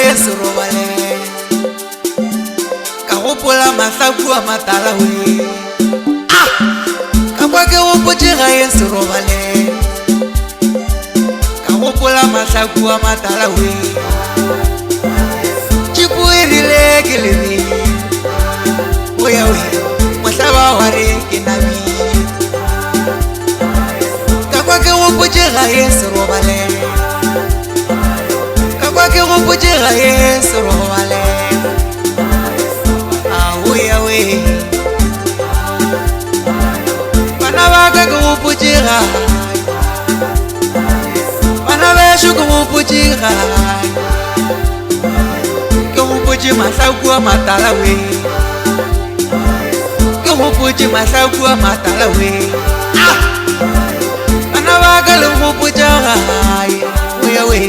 gae serobale ka gopola mahlaku a matala we ka kwa ke gopotše gae serobale ka gopola mahlaku a matala we tšipo e rile ke lebe oya we mohlaba wa re ke nabi ka kwa ke gopotše gae serobale kwa ke gopotše gae serobale ahoya we bana ba ka ke gopotše gae bana bešo ke gopotše gae ke gopotše mahlaku a matala we ke gopotše mahlaku a matala we bana ba ka le gopotša gae oya we